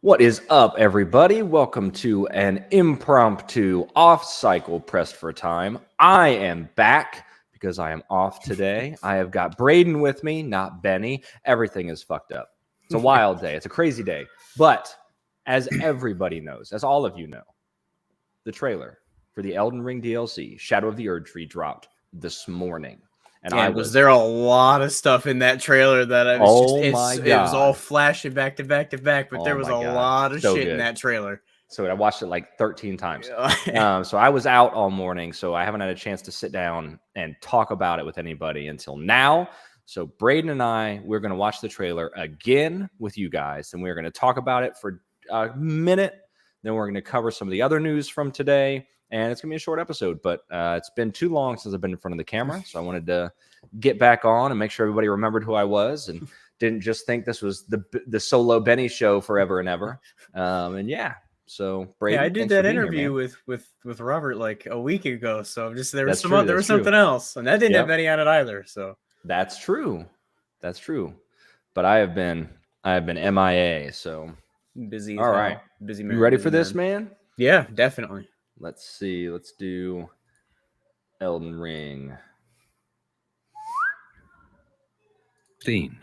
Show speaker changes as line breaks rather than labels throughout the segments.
What is up, everybody? Welcome to an impromptu off-cycle Pressed for Time. I am back because I am off today. I have got Braden with me, not Benny. Everything is fucked up. It's a wild day. It's a crazy day. But as everybody knows, as all of you know, the trailer for the Elden Ring DLC, Shadow of the Erdtree, dropped this morning.
And was there a lot of stuff in that trailer that I was it was all flashing back to back to back, but there was a lot of shit in that trailer.
So I watched it like 13 times. So I was out all morning, so I haven't had a chance to sit down and talk about it with anybody until now. So Braden and we're going to watch the trailer again with you guys, and we're going to talk about it for a minute. Then we're going to cover some of the other news from today. And it's going to be a short episode, but it's been too long since I've been in front of the camera. So I wanted to get back on and make sure everybody remembered who I was and didn't just think this was the solo Benny show forever and ever. So Braden,
I did that interview with Robert like a week ago. So there was something else, and that didn't have Benny on it either. So
that's true. But I have been MIA. So
busy.
All right,
busy.
You ready for this, man?
Yeah, definitely.
Let's see. Let's do Elden Ring.
Scene.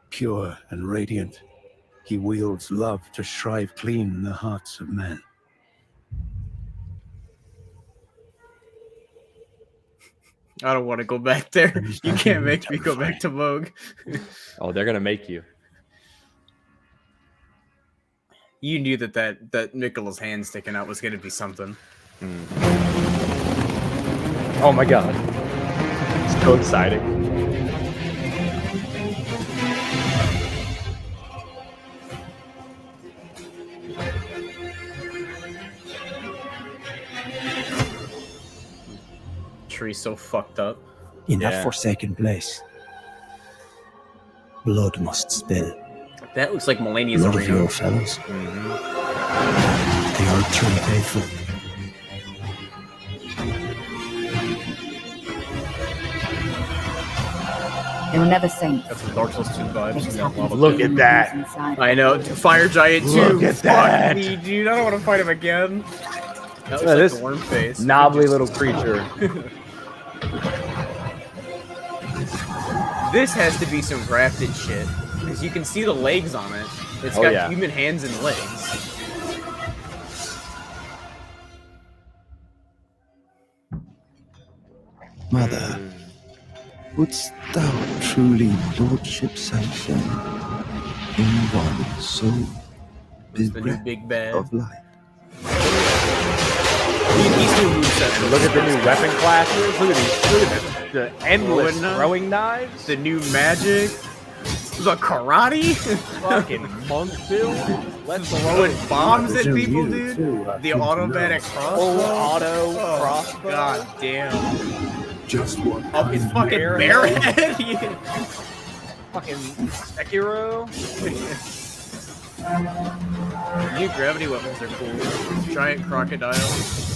Pure and radiant, he wields love to shrive clean the hearts of men.
I don't want to go back there. You can't make me go back to Vogue.
Oh, they're gonna make you.
You knew that Mikkela's hand sticking out was gonna be something.
Oh my god. It's so exciting.
Tree's so fucked up.
In that forsaken place, blood must spill.
That looks like Melania's
blood
arena.
Of your fellows. The Erdtree faithful.
They were never saints.
That's some Dark Souls 2 vibes.
Look at that.
I know. Fire Giant 2.
Look at that.
Me, dude. I don't want to fight him again. That
like
this worm face.
Knobbly little creature.
This has to be some grafted shit. Because you can see the legs on it. It's got human hands and legs.
Mother, wouldst thou truly lordship sanction in one so
the new big bad
of life?
Look at the new weapon classes. Look at the endless throwing knives.
The new magic. The karate.
Fucking monk build.
Let's throwing bombs at people, dude. The automatic crossbow. Crossbow. God damn.
Just one.
Oh, his fucking bearhead.
Fucking Sekiro.
New gravity weapons are cool. Giant crocodile.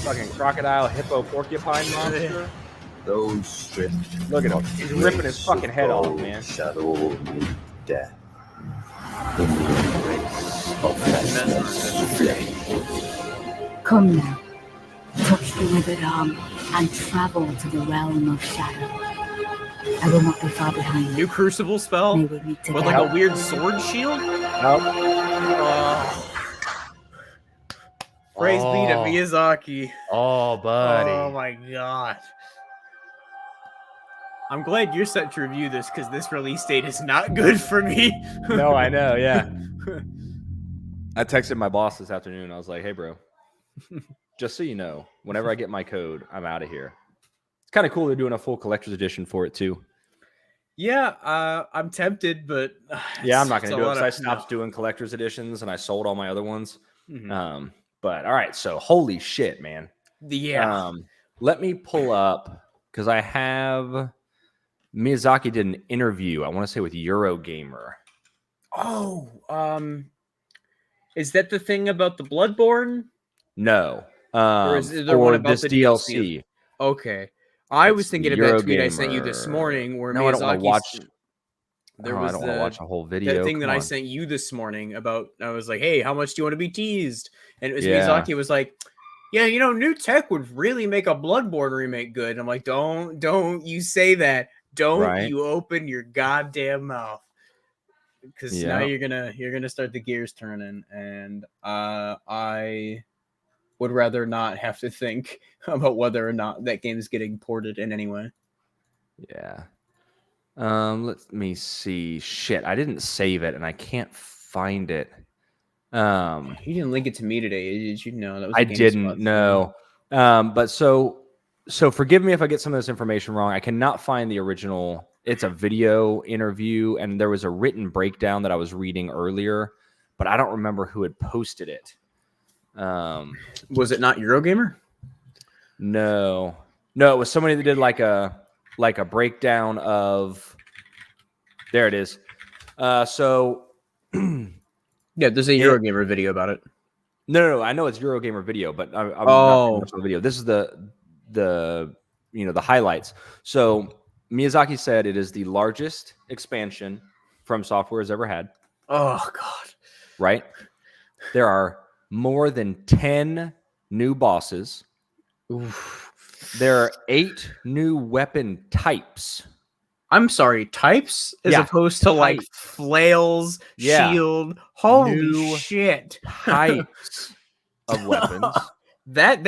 Fucking crocodile, hippo, porcupine monster.
Those stripped.
Look at him. He's ripping his fucking head off, man.
Shadow meet death. In the embrace of that flame.
Come now, touch the withered arm and travel to the realm of shadow. I will not be far behind.
New crucible spell
May we meet
with
together.
like a weird sword shield. Praise be to Miyazaki.
Oh, buddy.
Oh my god. I'm glad you're set to review this because this release date is not good for me.
No, I know, yeah. I texted my boss this afternoon. I was like, hey, bro, just so you know, whenever I get my code, I'm out of here. It's kind of cool they're doing a full collector's edition for it, too.
Yeah, I'm tempted, but...
yeah, I'm not going to do it because I stopped doing collector's editions and I sold all my other ones.
Mm-hmm.
But, all right, so holy shit, man.
Yeah.
Let me pull up, because I have... Miyazaki did an interview, I want to say with Eurogamer.
Oh, is that the thing about the Bloodborne?
No.
Or is there one about
this
the
DLC?
Okay. I was thinking of that tweet I sent you this morning where
no, I don't want to watch.
There was
I don't want to watch a whole video.
That thing that I sent you this morning about. I was like, "Hey, how much do you want to be teased?" And it was Miyazaki was like, "Yeah, new tech would really make a Bloodborne remake good." And I'm like, "Don't you say that? Don't you open your goddamn mouth." Because now you're gonna start the gears turning, and I would rather not have to think about whether or not that game is getting ported in any way.
Yeah. Let me see. Shit, I didn't save it, and I can't find it.
You didn't link it to me today, did you? No, that was
I didn't. No. But so forgive me if I get some of this information wrong. I cannot find the original. It's a video interview, and there was a written breakdown that I was reading earlier, but I don't remember who had posted it.
Was it not Eurogamer?
No, it was somebody that did like a breakdown of. There it is. Yeah,
there's a Eurogamer video about it.
No, I know it's Eurogamer video, but I'm not much of the video. This is the highlights. So Miyazaki said it is the largest expansion From Software has ever had.
Oh God!
Right? There are more than 10 new bosses.
Oof.
There are 8 new weapon types.
I'm sorry, types as opposed to like flails, shield. Holy shit!
Types of weapons.
I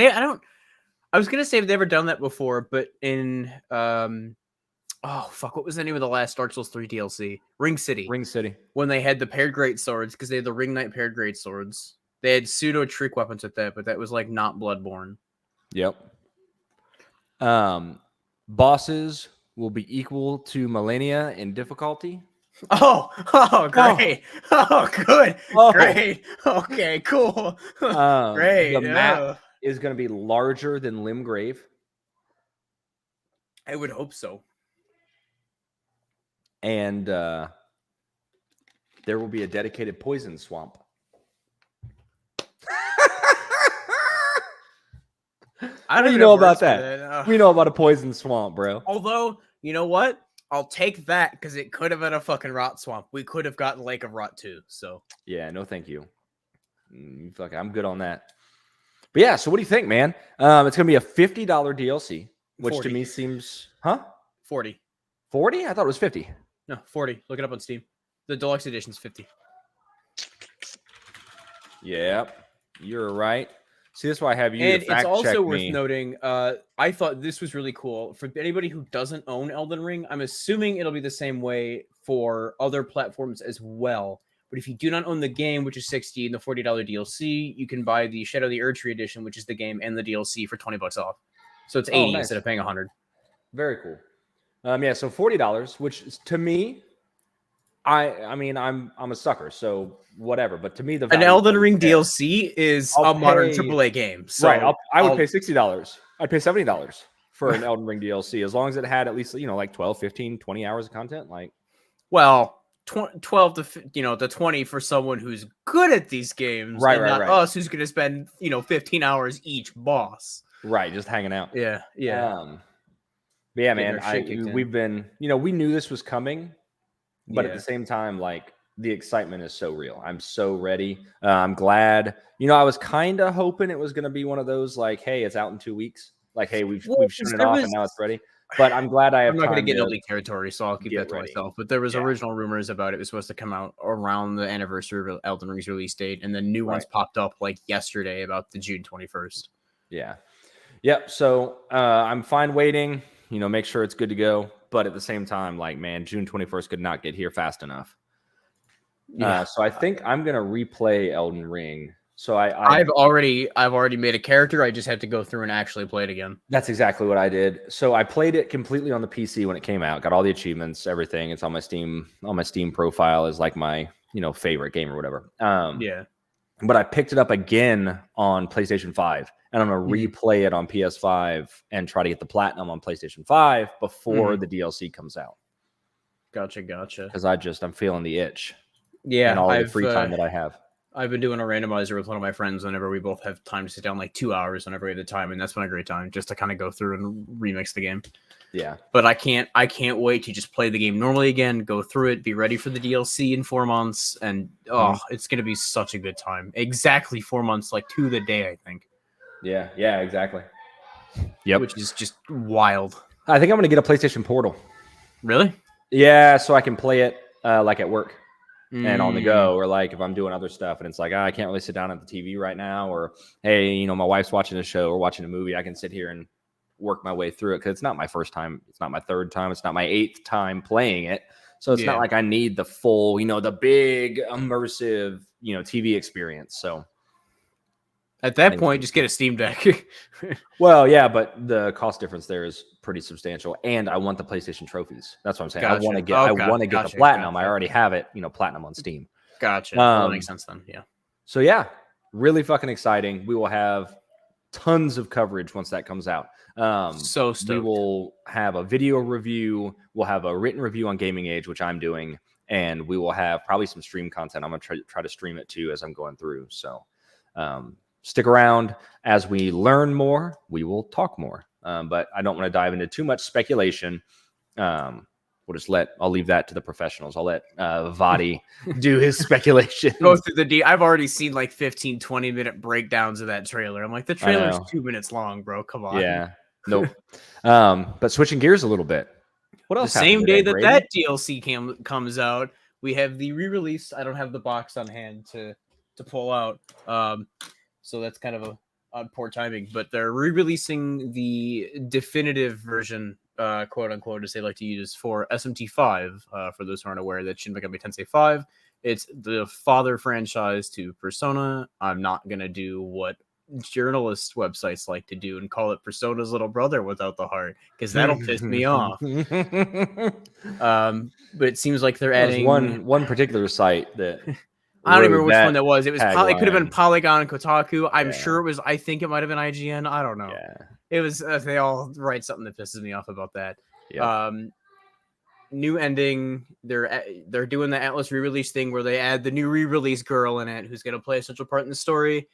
was gonna say they've never done that before, but in what was the name of the last Dark Souls 3 DLC? Ring City. When they had the paired great swords, because they had the Ring Knight paired great swords. They had pseudo trick weapons with that, but that was like not Bloodborne.
Yep. Bosses will be equal to Millennia in difficulty.
Oh, great. Oh, good. Great. Okay, cool. Great.
The map is going to be larger than Limgrave.
I would hope so.
And there will be a dedicated poison swamp.
I don't even
know about that. We know about a poison swamp, bro.
Although, you know what? I'll take that because it could have been a fucking rot swamp. We could have gotten Lake of Rot too. So
yeah, no, thank you. I'm good on that. But yeah, so what do you think, man? It's gonna be a $50 DLC, which
40.
to me seems
40.
40? I thought it was 50.
No, 40. Look it up on Steam. The deluxe edition is 50.
Yep, you're right. See, that's why I have you.
And
to fact
it's also
check
worth
me.
noting. I thought this was really cool for anybody who doesn't own Elden Ring. I'm assuming it'll be the same way for other platforms as well. But if you do not own the game, which is $60, and the $40 DLC, you can buy the Shadow of the Erdtree edition, which is the game and the DLC for $20 off. So it's $80 instead of paying $100.
Very cool. Yeah, so $40, which to me, I mean, I'm a sucker, so whatever. But to me, an
Elden Ring DLC is a modern AAA game. So
right, I would pay $60. I'd pay $70 for an Elden Ring DLC, as long as it had at least, like 12, 15, 20 hours of content.
Well, 12 to 20 for someone who's good at these games,
right?
Us who's going to spend 15 hours each boss.
Right, just hanging out.
Yeah.
But yeah, man, we've been, we knew this was coming. But at the same time, the excitement is so real. I'm so ready. I'm glad. I was kind of hoping it was going to be one of those hey, it's out in 2 weeks. Hey, we've shown it off and now it's ready. But I'm glad I have.
I'm not going to get into leak territory, so I'll keep that to myself. But there was original rumors about it was supposed to come out around the anniversary of Elden Ring's release date, and then new ones popped up yesterday about the June 21st.
Yeah. Yep. So I'm fine waiting. Make sure it's good to go. But at the same time, man, June 21st could not get here fast enough. Yeah. So I think I'm gonna replay Elden Ring. So I've
already made a character. I just had to go through and actually play it again.
That's exactly what I did. So I played it completely on the PC when it came out. Got all the achievements, everything. It's on my Steam profile as my favorite game or whatever.
Yeah.
But I picked it up again on PlayStation 5. And I'm going to replay it on PS5 and try to get the platinum on PlayStation 5 before the DLC comes out.
Gotcha.
Because I'm feeling the itch.
Yeah.
And all the free time that I have.
I've been doing a randomizer with one of my friends whenever we both have time to sit down, like 2 hours whenever we have the time, and that's been a great time just to kind of go through and remix the game.
Yeah.
But I can't wait to just play the game normally again, go through it, be ready for the DLC in 4 months, and it's gonna be such a good time. Exactly 4 months, like to the day, I think.
Yeah, exactly.
Yep. Which is just wild.
I think I'm gonna get a PlayStation Portal.
Really?
Yeah, so I can play it like at work. And on the go, or like if I'm doing other stuff and it's like, I can't really sit down at the TV right now, or hey, you know, my wife's watching a show or watching a movie, I can sit here and work my way through it because it's not my first time, it's not my third time, it's not my 8th time playing it, so it's not like I need the full, you know, the big immersive, you know, TV experience. So
at that point, just get a Steam Deck.
Well, yeah, but the cost difference there is pretty substantial, and I want the PlayStation trophies. That's what I'm saying.
Gotcha.
I want to get the platinum. I already have it, you know, platinum on Steam.
Gotcha. That makes sense then. Yeah.
So yeah, really fucking exciting. We will have tons of coverage once that comes out.
So stoked.
We will have a video review. We'll have a written review on Gaming Age, which I'm doing, and we will have probably some stream content. I'm gonna try to stream it too as I'm going through. So. Stick around. As we learn more, we will talk more. But I don't want to dive into too much speculation. I'll leave that to the professionals. I'll let Vadi do his speculation.
Go through I've already seen like 15, 20-minute breakdowns of that trailer. I'm like, the trailer's 2 minutes long, bro. Come on.
Yeah. Nope. But switching gears a little bit. What else?
The same day that DLC comes out, we have the re-release. I don't have the box on hand to pull out. So that's kind of a poor timing, but they're re-releasing the definitive version, quote unquote, as they like to use, for SMT5. For those who aren't aware, that Shin Megami Tensei V. It's the father franchise to Persona. I'm not gonna do what journalist websites like to do and call it Persona's little brother without the heart, because that'll piss me off. But it seems like they're adding
one particular site that.
I don't remember which one that was. It was it could have been Polygon and Kotaku. I'm sure it was. I think it might have been IGN. I don't know.
Yeah.
It was. They all write something that pisses me off about that.
Yeah.
New ending. They're doing the Atlas re-release thing where they add the new re-release girl in it, who's going to play a central part in the story.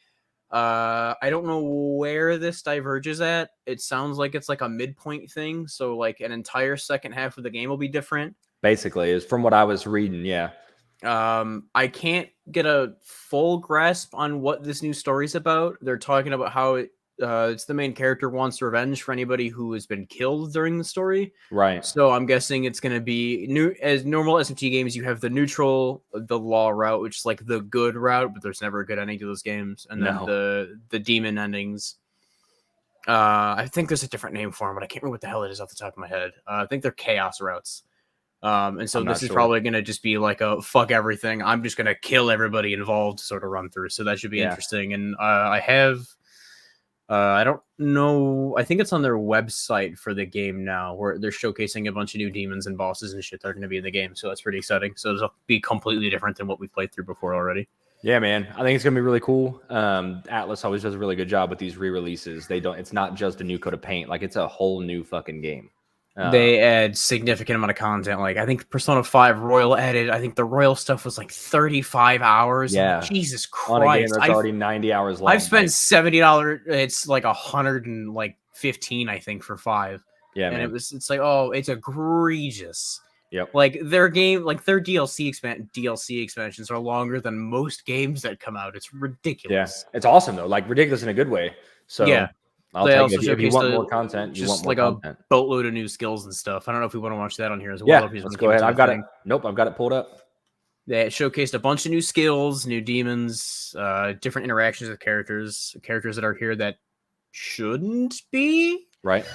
I don't know where this diverges at. It sounds like it's like a midpoint thing. So like an entire second half of the game will be different.
Basically, is from what I was reading. Yeah.
I can't get a full grasp on what this new story's about. They're talking about how it's the main character wants revenge for anybody who has been killed during the story.
Right.
So I'm guessing it's going to be new. As normal SMT games, you have the neutral, the law route, which is like the good route, but there's never a good ending to those games. And then the demon endings. I think there's a different name for them, but I can't remember what the hell it is off the top of my head. I think they're chaos routes. And so this is probably going to just be like a fuck everything. I'm just going to kill everybody involved sort of run through. So that should be interesting. And I don't know. I think it's on their website for the game now, where they're showcasing a bunch of new demons and bosses and shit that are going to be in the game. So that's pretty exciting. So it'll be completely different than what we played through before already.
Yeah, man. I think it's going to be really cool. Atlas always does a really good job with these re-releases. It's not just a new coat of paint. Like, it's a whole new fucking game.
They add significant amount of content. Like, I think Persona 5 Royal added, I think the Royal stuff was like 35 hours.
Yeah.
Jesus Christ.
On a game that's already 90 hours long.
I've spent $70. It's like 115, I think, for 5.
Yeah,
and
man.
It's like, oh, it's egregious.
Yep.
Like, their DLC expansions are longer than most games that come out. It's ridiculous.
Yeah. It's awesome, though. Like, ridiculous in a good way. So
yeah.
I'll take it. If you want more content, you want more content.
A boatload of new skills and stuff. I don't know if we want to watch that on here as well.
Yeah, let's go ahead. I've got it. Nope, I've got it pulled up.
They showcased a bunch of new skills, new demons, different interactions with characters that are here that shouldn't be.
Right.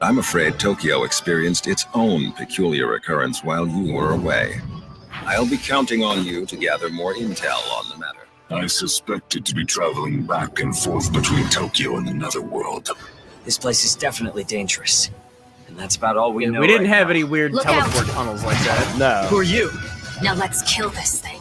I'm afraid Tokyo experienced its own peculiar occurrence while you were away. I'll be counting on you to gather more intel on the matter.
I suspected to be traveling back and forth between Tokyo and the Netherworld.
This place is definitely dangerous. And that's about all we know.
We didn't have any weird teleport tunnels like that.
No.
Who are you?
Now let's kill this thing.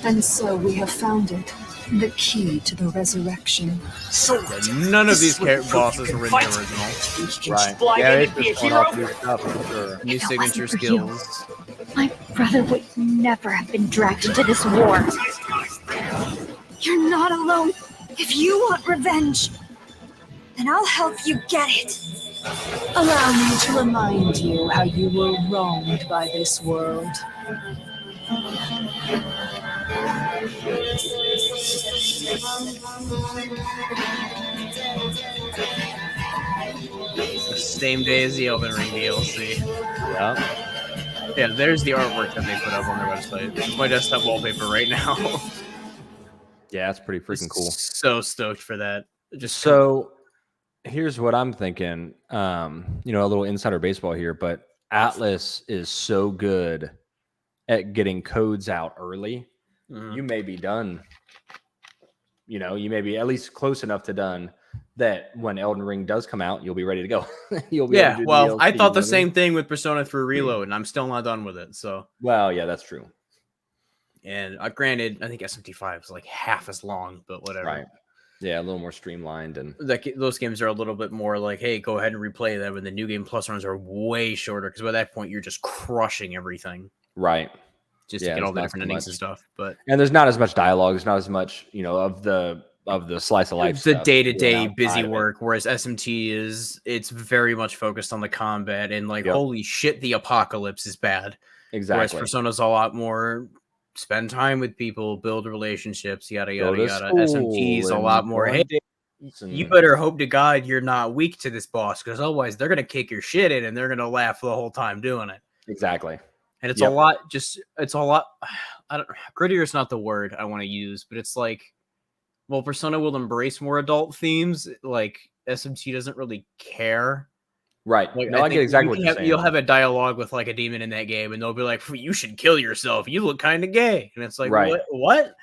And so we have found it.
The key to the resurrection.
So
None of these bosses were in the original.
Right.
Fly
Yeah,
in
it's
and be a
just showing off
hero.
new stuff for sure.
New
If it
signature
wasn't for you,
skills.
My brother would never have been dragged into this war.
You're not alone. If you want revenge, then I'll help you get it.
Allow me to remind you how you were wronged by this world.
The same day as the Elden Ring DLC.
Yeah.
Yeah, there's the artwork that they put up on their website. It's my desktop wallpaper right now.
Yeah, it's pretty freaking cool.
So stoked for that. Just
So here's what I'm thinking. A little insider baseball here, but Atlas is so good at getting codes out early. You may be done. You may be at least close enough to done that when Elden Ring does come out, you'll be ready to go. You'll be able to do
well, I
DLC,
thought the
you know what I mean?
same thing with Persona 3 Reload, and I'm still not done with it. So,
Well, yeah, that's true.
and granted, I think SMT5 is like half as long, but whatever.
Right. Yeah, a little more streamlined and
Those games are a little bit more like, hey, go ahead and replay them, and the new game plus runs are way shorter because by that point you're just crushing everything.
right.
Just
Yeah,
to get all
there's
the
not
different
so
endings
much.
and stuff. But
And there's not as much dialogue. There's not as much, of the slice of life.
the
stuff
day-to-day
going outside
busy
of it.
work, whereas SMT it's very much focused on the combat and like,
Yep.
holy shit, the apocalypse is bad. Whereas
Exactly.
Persona's a lot more spend time with people, build relationships, yada
Go
yada
to
yada.
school
SMT's a
and
lot more.
go on
Hey,
dates
you
and-
better hope to God you're not weak to this boss, because otherwise they're gonna kick your shit in and they're gonna laugh the whole time doing it.
Exactly.
And it's
Yep.
a lot. It's a lot. I don't. Grittier is not the word I want to use, but it's like, well, Persona will embrace more adult themes. Like SMT doesn't really care.
Right.
Like,
No, I get exactly what you're saying.
You'll have a dialogue with like a demon in that game, and they'll be like, "You should kill yourself. You look kind of gay." And it's like,
Right.
What?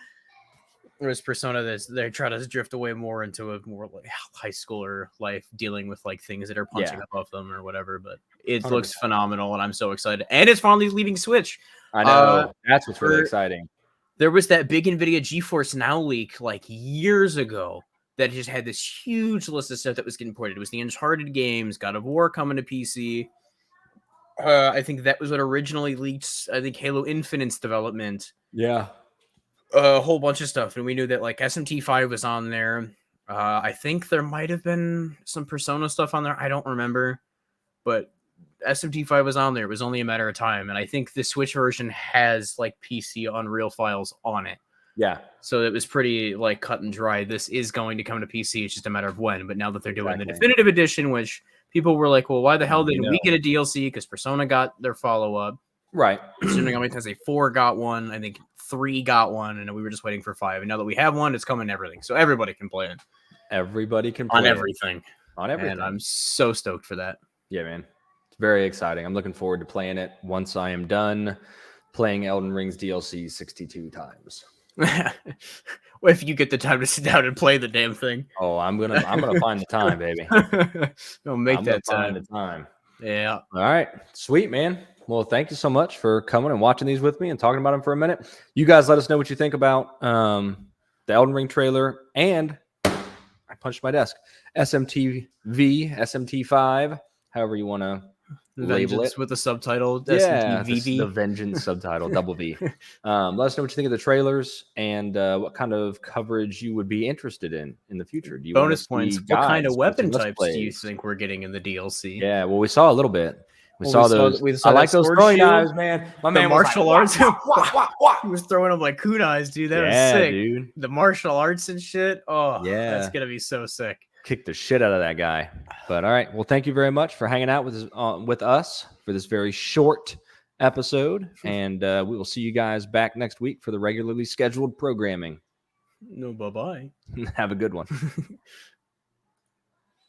Whereas Persona, they try to drift away more into a more like high schooler life, dealing with like things that are punching
Yeah.
above them or whatever. But it
100%.
looks phenomenal, and I'm so excited. And it's finally leaving Switch.
I know. That's what's really
for-
exciting.
There was that big NVIDIA GeForce Now leak like years ago that just had this huge list of stuff that was getting ported. It was the Uncharted games, God of War coming to PC. I think that was what originally leaked. I think Halo Infinite's development.
Yeah.
A whole bunch of stuff. And we knew that like SMT5 was on there. I think there might have been some Persona stuff on there. I don't remember. But SMT5 was on there. It was only a matter of time. And I think the Switch version has like PC Unreal files on it.
Yeah.
So it was pretty like cut and dry. This is going to come to PC. It's just a matter of when. But now that they're doing the
Exactly.
definitive edition, which people were like, well, why the hell
We
didn't we get a DLC? Because Persona got their follow-up.
Right.
Shin Megami Tensei 4 got one. I think 3 got one. And we were just waiting for 5. And now that we have one, it's coming to everything. So everybody can play it.
Everybody can play
On
it.
everything.
On everything.
And I'm so stoked for that.
Yeah, man. It's very exciting. I'm looking forward to playing it once I am done playing Elden Ring's DLC 62 times.
Well, if you get the time to sit down and play the damn thing.
Oh, I'm gonna find the time, baby.
Don't make
I'm
that
gonna
time.
find the time.
Yeah.
All right. Sweet, man. Well, thank you so much for coming and watching these with me and talking about them for a minute. You guys let us know what you think about the Elden Ring trailer and I punched my desk. SMTV, SMT5, however you want to label
Vengeance
it.
with the subtitle.
Yeah,
SMTVV.
the Vengeance subtitle, double V. Let us know what you think of the trailers and what kind of coverage you would be interested in the future. Do you wanna
Bonus
see
points. What kind
guides,
of weapon
let's
types do you
plays?
think we're getting in the DLC?
Yeah, well, we saw a little bit. We
Well,
saw
we saw-
those.
we saw
I like
that
those
sword
throwing
shield,
knives, man. My
The
man was
martial
like,
arts. He was throwing them like kunais, dude. That was
yeah,
sick.
dude.
The martial arts and shit. Oh,
Yeah.
that's gonna be so sick.
Kick the shit out of that guy. But all right. Well, thank you very much for hanging out with us for this very short episode. And we will see you guys back next week for the regularly scheduled programming.
No, bye-bye.
Have a good one.